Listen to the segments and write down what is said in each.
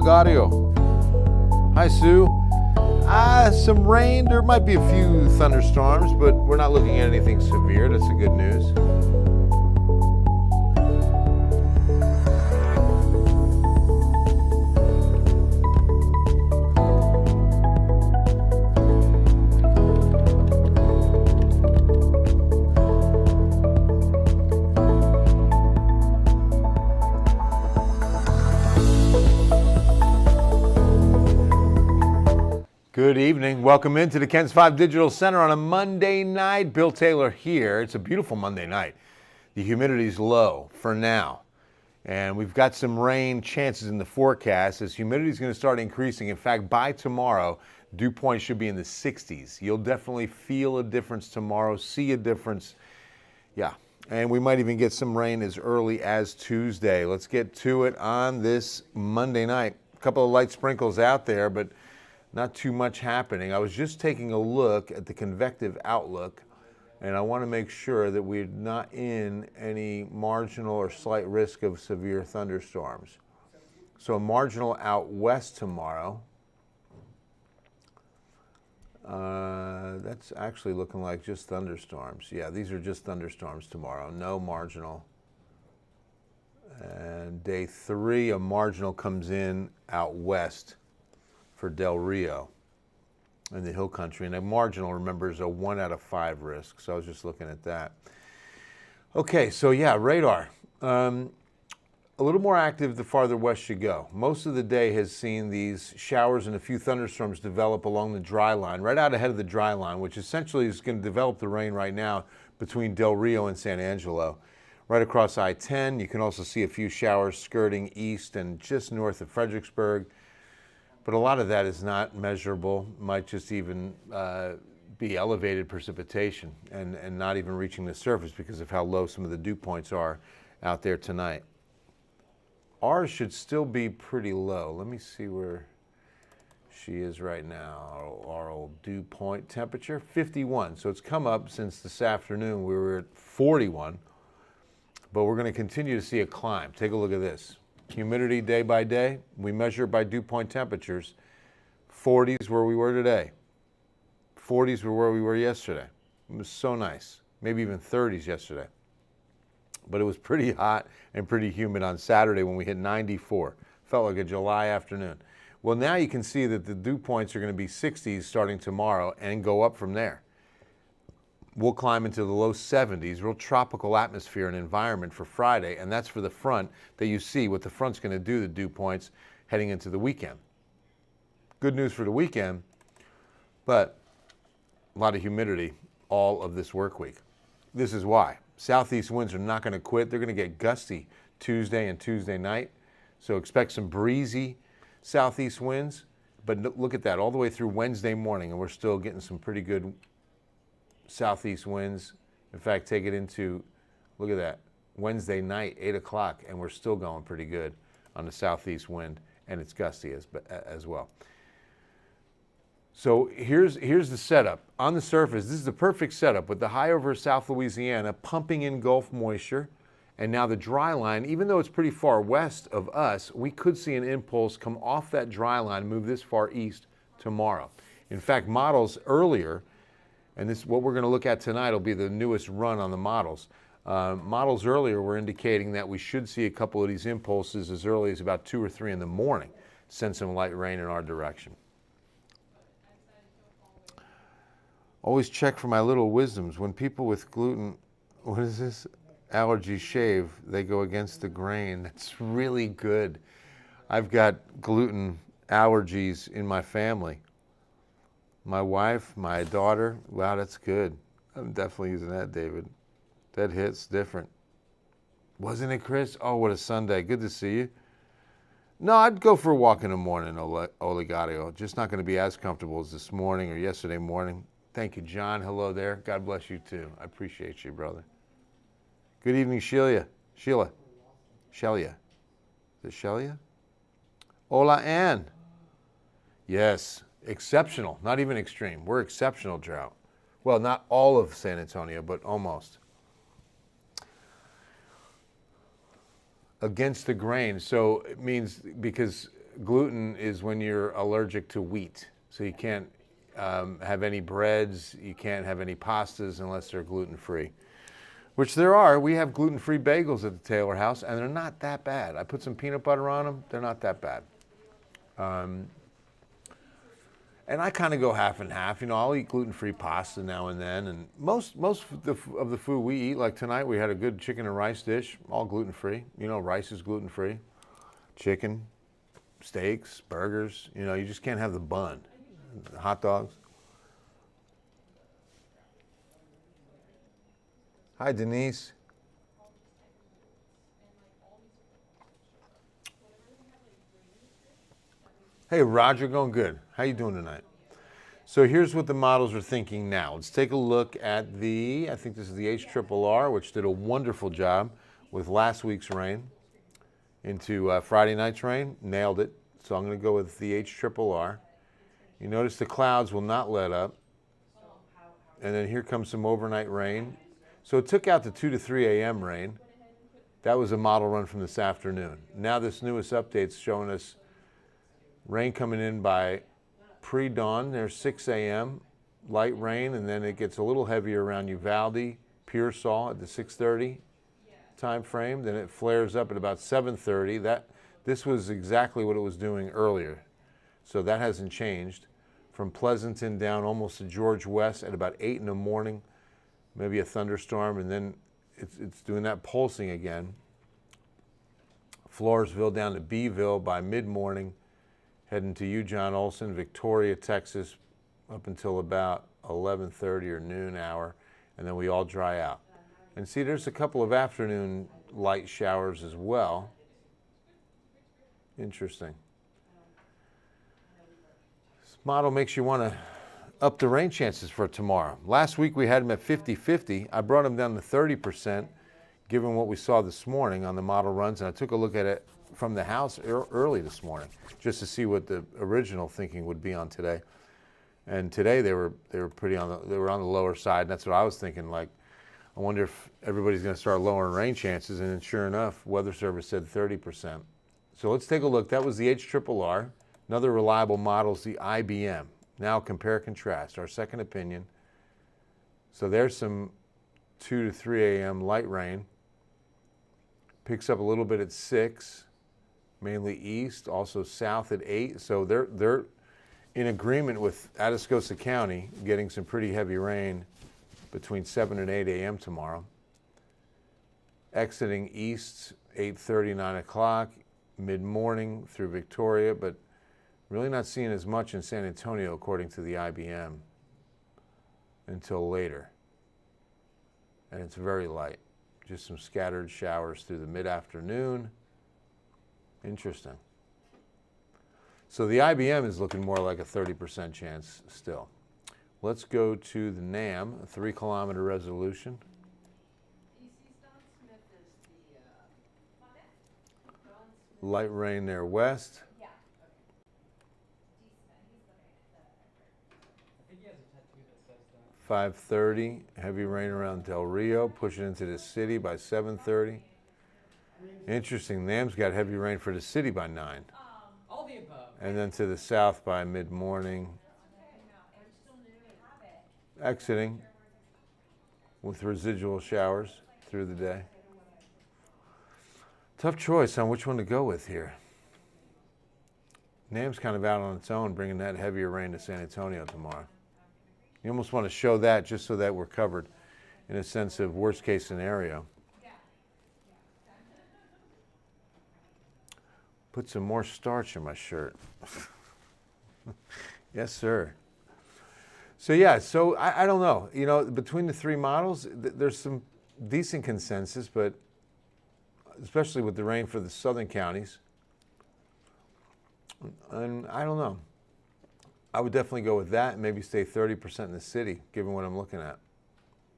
Olegario. Hi, Sue. Some rain. There might be a few thunderstorms, but we're not looking at anything severe. That's the good news. Good evening. Welcome into the Ken's 5 Digital Center on a Monday night. Bill Taylor here. It's a beautiful Monday night. The humidity's low for now. And we've got some rain chances in the forecast as humidity is going to start increasing. In fact, by tomorrow, dew point should be in the 60s. You'll definitely feel a difference tomorrow, see a difference. Yeah. And we might even get some rain as early as Tuesday. Let's get to it on this Monday night. A couple of light sprinkles out there, but not too much happening. I was just taking a look at the convective outlook, and I want to make sure that we're not in any marginal or slight risk of severe thunderstorms. So a marginal out west tomorrow. That's actually looking like just thunderstorms. Yeah, these are just thunderstorms tomorrow. No marginal. And day 3, a marginal comes in out west for Del Rio in the hill country. And a marginal, remember, is a 1 out of 5 risk. So I was just looking at that. Okay, so yeah, radar. A little more active the farther west you go. Most of the day has seen these showers and a few thunderstorms develop along the dry line, right out ahead of the dry line, which essentially is going to develop the rain right now between Del Rio and San Angelo. Right across I-10, you can also see a few showers skirting east and just north of Fredericksburg. But a lot of that is not measurable, might just even be elevated precipitation and not even reaching the surface because of how low some of the dew points are out there tonight. Ours should still be pretty low. Let me see where she is right now. Our old dew point temperature, 51. So it's come up since this afternoon. We were at 41, but we're going to continue to see a climb. Take a look at this. Humidity day by day, we measure by dew point temperatures. 40s where we were today. 40s were where we were yesterday. It was so nice. Maybe even 30s yesterday. But it was pretty hot and pretty humid on Saturday when we hit 94. Felt like a July afternoon. Well, now you can see that the dew points are going to be 60s starting tomorrow and go up from there. We'll climb into the low 70s, real tropical atmosphere and environment for Friday, and that's for the front that you see what the front's going to do, the dew points, heading into the weekend. Good news for the weekend, but a lot of humidity all of this work week. This is why. Southeast winds are not going to quit. They're going to get gusty Tuesday and Tuesday night, so expect some breezy southeast winds, but look at that all the way through Wednesday morning, and we're still getting some pretty good southeast winds. In fact, take it into, look at that, Wednesday night, 8 o'clock, and we're still going pretty good on the southeast wind, and it's gusty as well. So here's the setup. On the surface, this is the perfect setup with the high over South Louisiana pumping in Gulf moisture, and now the dry line, even though it's pretty far west of us, we could see an impulse come off that dry line, move this far east tomorrow. In fact, models earlier, and this what we're going to look at tonight will be the newest run on the models. Models earlier were indicating that we should see a couple of these impulses as early as about 2 or 3 in the morning, send some light rain in our direction. Always check for my little wisdoms. When people with gluten, what is this? Allergy shave, they go against the grain. That's really good. I've got gluten allergies in my family. My wife, my daughter, wow, that's good. I'm definitely using that, David. That hits different. Wasn't it, Chris? Oh, what a Sunday. Good to see you. No, I'd go for a walk in the morning, Olegario. Just not going to be as comfortable as this morning or yesterday morning. Thank you, John. Hello there. God bless you, too. I appreciate you, brother. Good evening, Shelia. Shelia. Is it Shelia? Hola, Ann. Yes. Exceptional, not even extreme. We're exceptional drought. Well, not all of San Antonio, but almost. Against the grain, so it means because gluten is when you're allergic to wheat. So you can't have any breads, you can't have any pastas unless they're gluten-free. Which there are. We have gluten-free bagels at the Taylor house, and they're not that bad. I put some peanut butter on them. They're not that bad. And I kind of go half and half. You know, I'll eat gluten-free pasta now and then. And most of the food we eat, like tonight, we had a good chicken and rice dish, all gluten-free. You know, rice is gluten-free. Chicken, steaks, burgers. You know, you just can't have the bun. Hot dogs. Hi, Denise. Hey, Roger, going good. How you doing tonight? So here's what the models are thinking now. Let's take a look at the, I think this is the HRRR, which did a wonderful job with last week's rain into Friday night's rain. Nailed it. So I'm going to go with the HRRR. You notice the clouds will not let up. And then here comes some overnight rain. So it took out the 2 to 3 a.m. rain. That was a model run from this afternoon. Now this newest update's showing us rain coming in by pre-dawn. There's 6 a.m. light rain, and then it gets a little heavier around Uvalde, Pearsall at the 6:30 time frame. Then it flares up at about 7:30. This was exactly what it was doing earlier. So that hasn't changed. From Pleasanton down almost to George West at about 8 in the morning. Maybe a thunderstorm, and then it's doing that pulsing again. Floresville down to Beeville by mid-morning, heading to you, John Olson, Victoria, Texas, up until about 11:30 or noon hour, and then we all dry out. And see, there's a couple of afternoon light showers as well. Interesting. This model makes you want to up the rain chances for tomorrow. Last week we had them at 50-50. I brought them down to 30%, given what we saw this morning on the model runs, and I took a look at it from the house early this morning, just to see what the original thinking would be on today. And today they were pretty on the lower side, and that's what I was thinking. Like, I wonder if everybody's going to start lowering rain chances, and then sure enough, Weather Service said 30%. So let's take a look. That was the HRRR. Another reliable model is the IBM. Now compare, contrast, our second opinion. So there's some 2 to 3 a.m. light rain. Picks up a little bit at 6, mainly east, also south at 8. So they're in agreement with Atascosa County getting some pretty heavy rain between 7 and 8 a.m. tomorrow. Exiting east 8:30, 9 o'clock, mid-morning through Victoria, but really not seeing as much in San Antonio, according to the IBM, until later. And it's very light. Just some scattered showers through the mid-afternoon. Interesting. So the IBM is looking more like a 30% chance still. Let's go to the NAM, a 3-kilometer resolution. Light rain there west. 5:30, heavy rain around Del Rio, pushing into the city by 7:30. Interesting, NAM's got heavy rain for the city by 9. All the above. And then to the south by mid-morning. Exiting with residual showers through the day. Tough choice on which one to go with here. NAM's kind of out on its own, bringing that heavier rain to San Antonio tomorrow. You almost want to show that just so that we're covered in a sense of worst case scenario. Put some more starch in my shirt. Yes, sir. So yeah, so I don't know. You know, between the three models, there's some decent consensus, but especially with the rain for the southern counties. And I don't know. I would definitely go with that and maybe stay 30% in the city, given what I'm looking at.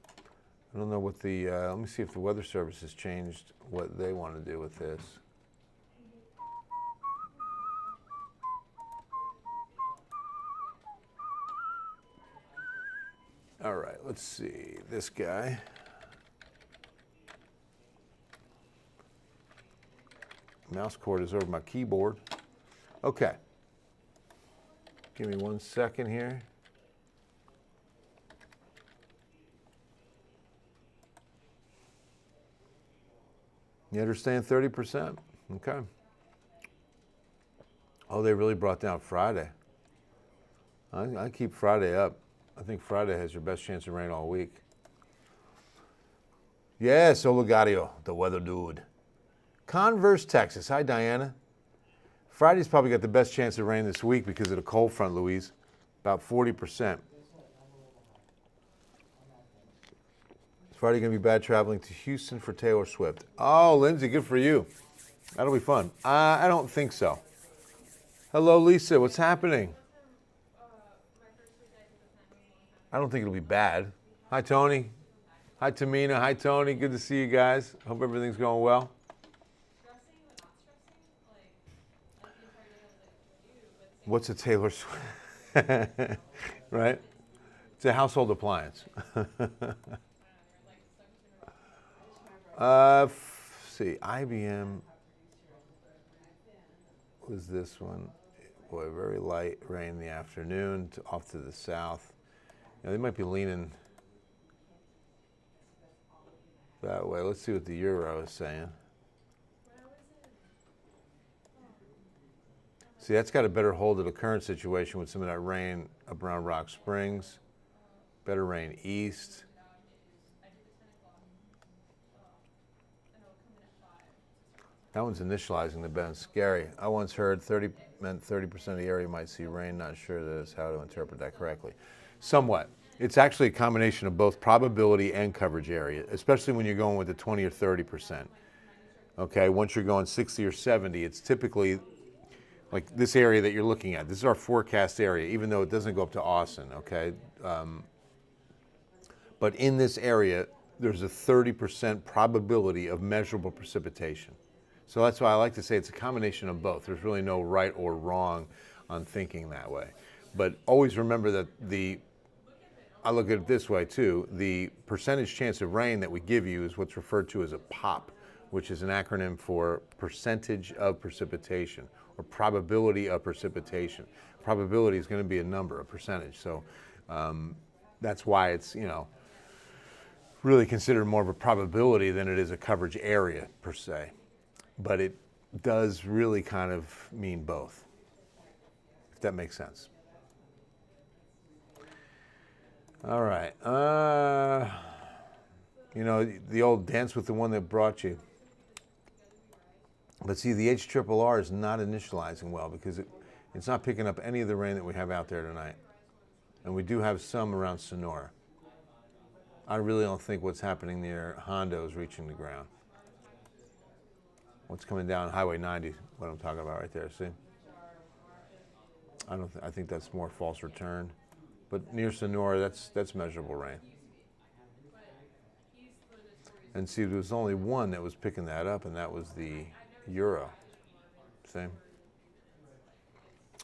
I don't know what the, let me see if the Weather Service has changed what they want to do with this. All right, let's see, this guy. Mouse cord is over my keyboard. Okay. Give me 1 second here. You understand 30%? Okay. Oh, they really brought down Friday. I keep Friday up. I think Friday has your best chance of rain all week. Yes, Oligario, the weather dude. Converse, Texas. Hi, Diana. Friday's probably got the best chance of rain this week because of the cold front, Louise. About 40%. Is Friday going to be bad traveling to Houston for Taylor Swift? Oh, Lindsay, good for you. That'll be fun. I don't think so. Hello, Lisa. What's happening? I don't think it'll be bad. Hi, Tony. Hi, Tamina. Hi, Tony. Good to see you guys. Hope everything's going well. What's a Taylor Swift? Right? It's a household appliance. See, IBM was this one. Boy, very light rain in the afternoon, off to the south. You know, they might be leaning that way. Let's see what the Euro is saying. See, that's got a better hold of the current situation with some of that rain up around Rock Springs. Better rain east. That one's initializing the bend. Scary. I once heard 30 meant 30% of the area might see rain. Not sure that is how to interpret that correctly. Somewhat. It's actually a combination of both probability and coverage area, especially when you're going with the 20 or 30%. Okay, once you're going 60 or 70, it's typically like this area that you're looking at. This is our forecast area, even though it doesn't go up to Austin, okay? But in this area, there's a 30% probability of measurable precipitation. So that's why I like to say it's a combination of both. There's really no right or wrong on thinking that way. But always remember that I look at it this way too, the percentage chance of rain that we give you is what's referred to as a POP, which is an acronym for percentage of precipitation or probability of precipitation. Probability is going to be a number, a percentage. So that's why it's, really considered more of a probability than it is a coverage area per se. But it does really kind of mean both, if that makes sense. All right. The old dance with the one that brought you. But see, the HRRR is not initializing well because it's not picking up any of the rain that we have out there tonight. And we do have some around Sonora. I really don't think what's happening near Hondo is reaching the ground. What's coming down Highway 90, what I'm talking about right there, see? I think that's more false return. But near Sonora, that's measurable rain. And see, there was only one that was picking that up, and that was the Euro. See?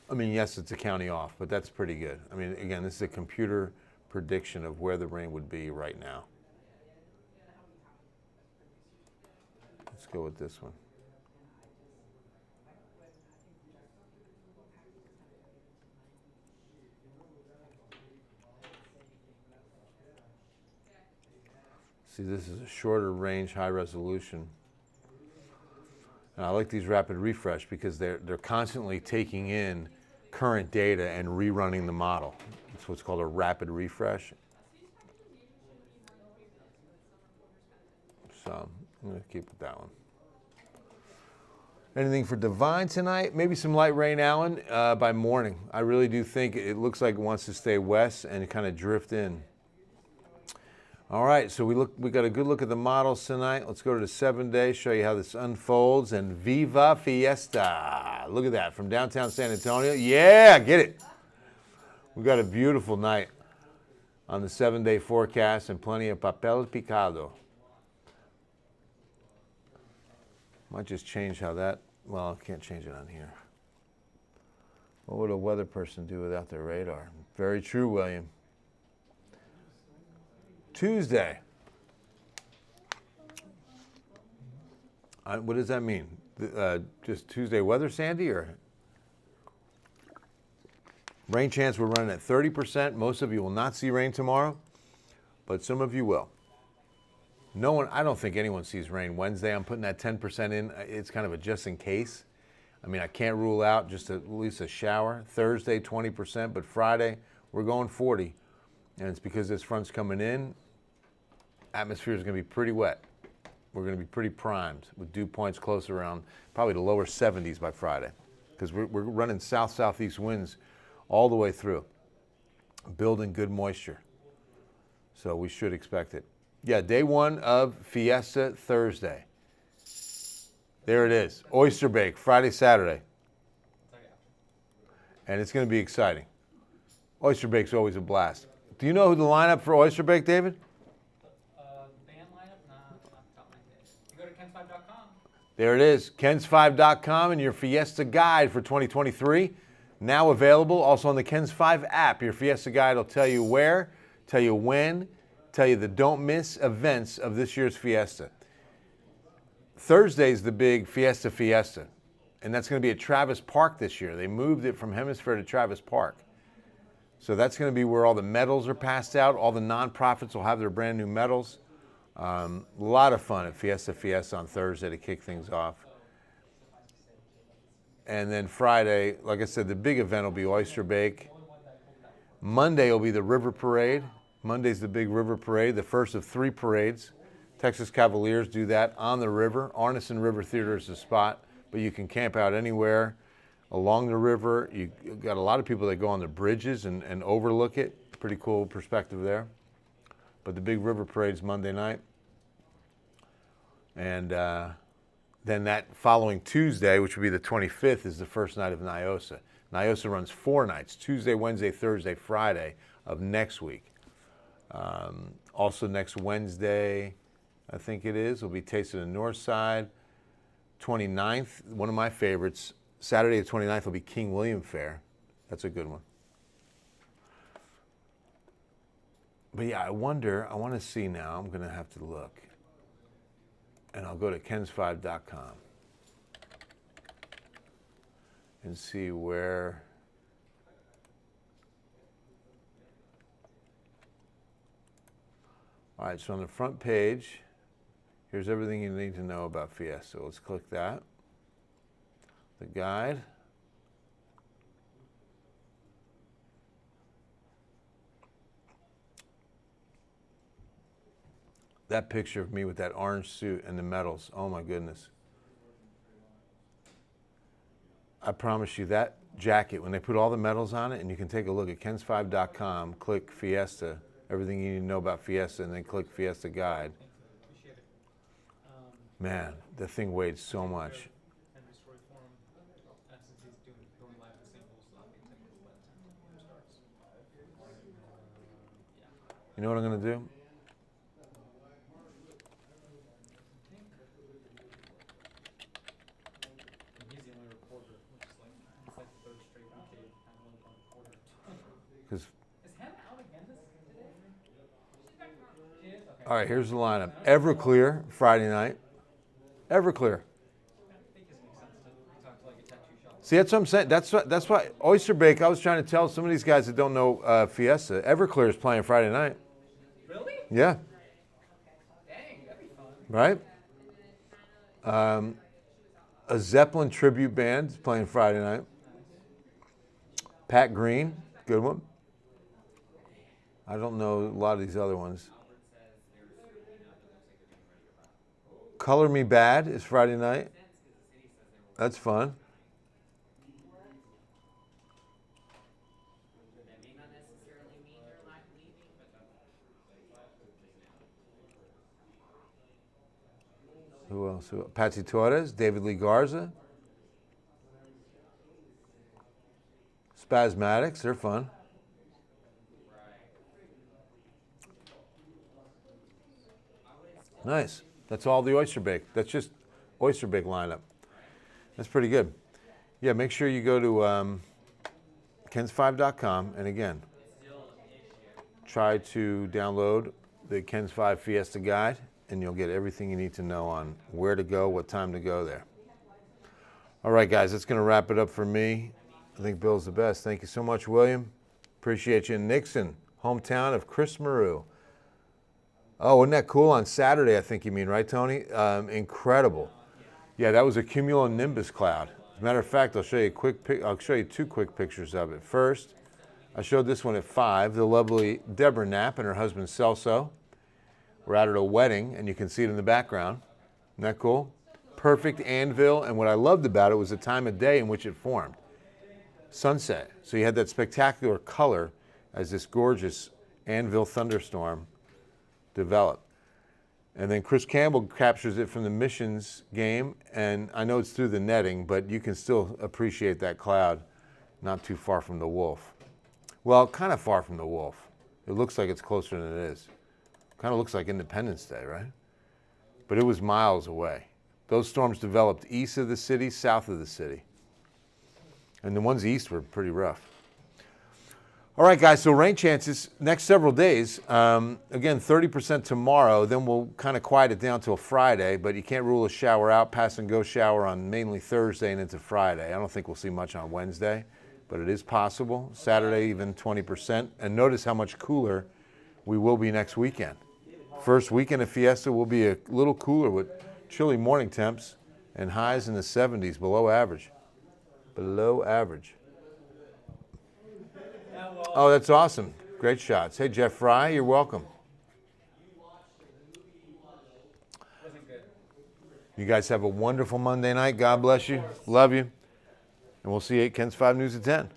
I mean, yes, it's a county off, but that's pretty good. I mean, again, this is a computer prediction of where the rain would be right now. Let's go with this one. See, this is a shorter range, high resolution. And I like these rapid refresh because they're constantly taking in current data and rerunning the model. It's what's called a rapid refresh. So I'm going to keep with that one. Anything for Divine tonight? Maybe some light rain, Alan, by morning. I really do think it looks like it wants to stay west and kind of drift in. All right, so we got a good look at the models tonight. Let's go to the 7-day, show you how this unfolds. And Viva Fiesta. Look at that, from downtown San Antonio. Yeah, get it. We got a beautiful night on the 7-day forecast and plenty of papel picado. Might just change how that, well, I can't change it on here. What would a weather person do without their radar? Very true, William. Tuesday. What does that mean? Just Tuesday weather, Sandy, or? Rain chance, we're running at 30%. Most of you will not see rain tomorrow, but some of you will. No one, I don't think anyone sees rain Wednesday. I'm putting that 10% in. It's kind of a just in case. I mean, I can't rule out just at least a shower. Thursday, 20%, but Friday, we're going 40. And it's because this front's coming in. Atmosphere is going to be pretty wet. We're going to be pretty primed with dew points close around probably the lower 70s by Friday, because we're running south-southeast winds all the way through, building good moisture. So we should expect it. Yeah, day one of Fiesta Thursday. There it is. Oyster Bake, Friday, Saturday. And it's going to be exciting. Oyster Bake's always a blast. Do you know who the lineup for Oyster Bake, David? Band lineup? Nah, not top of my head. You go to kens5.com. There it is. Kens5.com and your Fiesta Guide for 2023. Now available. Also on the Kens5 app. Your Fiesta Guide will tell you where, tell you when, tell you the don't miss events of this year's Fiesta. Thursday's the big Fiesta, and that's going to be at Travis Park this year. They moved it from Hemisphere to Travis Park. So that's going to be where all the medals are passed out. All the nonprofits will have their brand new medals. A lot of fun at Fiesta on Thursday to kick things off. And then Friday, like I said, the big event will be Oyster Bake. Monday will be the River Parade. Monday's the big River Parade, the first of 3 parades. Texas Cavaliers do that on the river. Arneson River Theater is the spot, but you can camp out anywhere along the river. You've got a lot of people that go on the bridges and overlook it. Pretty cool perspective there. But the big River Parade's Monday night. And then that following Tuesday, which would be the 25th, is the first night of Nyosa. Nyosa runs 4 nights, Tuesday, Wednesday, Thursday, Friday of next week. Also next Wednesday, I think it is, will be Taste of the North Side. 29th, one of my favorites, Saturday the 29th will be King William Fair. That's a good one. But yeah, I want to see now, I'm going to have to look. And I'll go to kens5.com and see where. All right, so on the front page, here's everything you need to know about Fiesta. Let's click that. The guide. That picture of me with that orange suit and the medals, oh my goodness. I promise you that jacket, when they put all the medals on it, and you can take a look at kens5.com, click Fiesta, everything you need to know about Fiesta, and then click Fiesta Guide. Appreciate it. Man, the thing weighed so much. Henry Story Forum, since he's going live in St. Louis, so I'll be taking by the time the game starts. Yeah. You know what I'm going to do? He's the only reporter, which is like, it's like the third straight week they've had one reporter. Because Is Hannah out again today? She is? Okay. all right, here's the lineup. Everclear, Friday night. Everclear. I think it makes sense to talk to like a tattoo shop. See, that's what I'm saying. That's why Oyster Bake, I was trying to tell some of these guys that don't know Fiesta, Everclear is playing Friday night. Really? Yeah. Dang, that'd be fun. Right? A Zeppelin tribute band is playing Friday night. Pat Green, good one. I don't know a lot of these other ones. Color Me Bad is Friday night. That's fun. Who else? Patsy Torres, David Lee Garza. Spasmatics, they're fun. Nice. That's all the Oyster Bake. That's just Oyster Bake lineup. That's pretty good. Yeah, make sure you go to kens5.com, and again, try to download the Kens5 Fiesta Guide, and you'll get everything you need to know on where to go, what time to go there. All right, guys, that's going to wrap it up for me. I think Bill's the best. Thank you so much, William. Appreciate you. Nixon, hometown of Chris Maru. Oh, wasn't that cool on Saturday, I think you mean, right, Tony? Incredible. Yeah, that was a cumulonimbus cloud. As a matter of fact, I'll show you two quick pictures of it. First, I showed this one at 5. The lovely Deborah Knapp and her husband Celso were out at a wedding, and you can see it in the background. Isn't that cool? Perfect anvil, and what I loved about it was the time of day in which it formed. Sunset. So you had that spectacular color as this gorgeous anvil thunderstorm developed. And then Chris Campbell captures it from the missions game, and I know it's through the netting, but you can still appreciate that cloud not too far from the Wolf. Well, kind of far from the Wolf. It looks like it's closer than it is. Kind of looks like Independence Day, right? But it was miles away. Those storms developed east of the city, south of the city. And the ones east were pretty rough. All right, guys, so rain chances next several days. Again, 30% tomorrow, then we'll kind of quiet it down till Friday, but you can't rule a shower out, pass and go shower on mainly Thursday and into Friday. I don't think we'll see much on Wednesday, but it is possible. Saturday, even 20%. And notice how much cooler we will be next weekend. First weekend of Fiesta will be a little cooler with chilly morning temps and highs in the 70s, below average. Below average. Oh, that's awesome. Great shots. Hey, Jeff Fry, you're welcome. Wasn't good. You guys have a wonderful Monday night. God bless you. Love you. And we'll see you at Ken's 5 News at 10.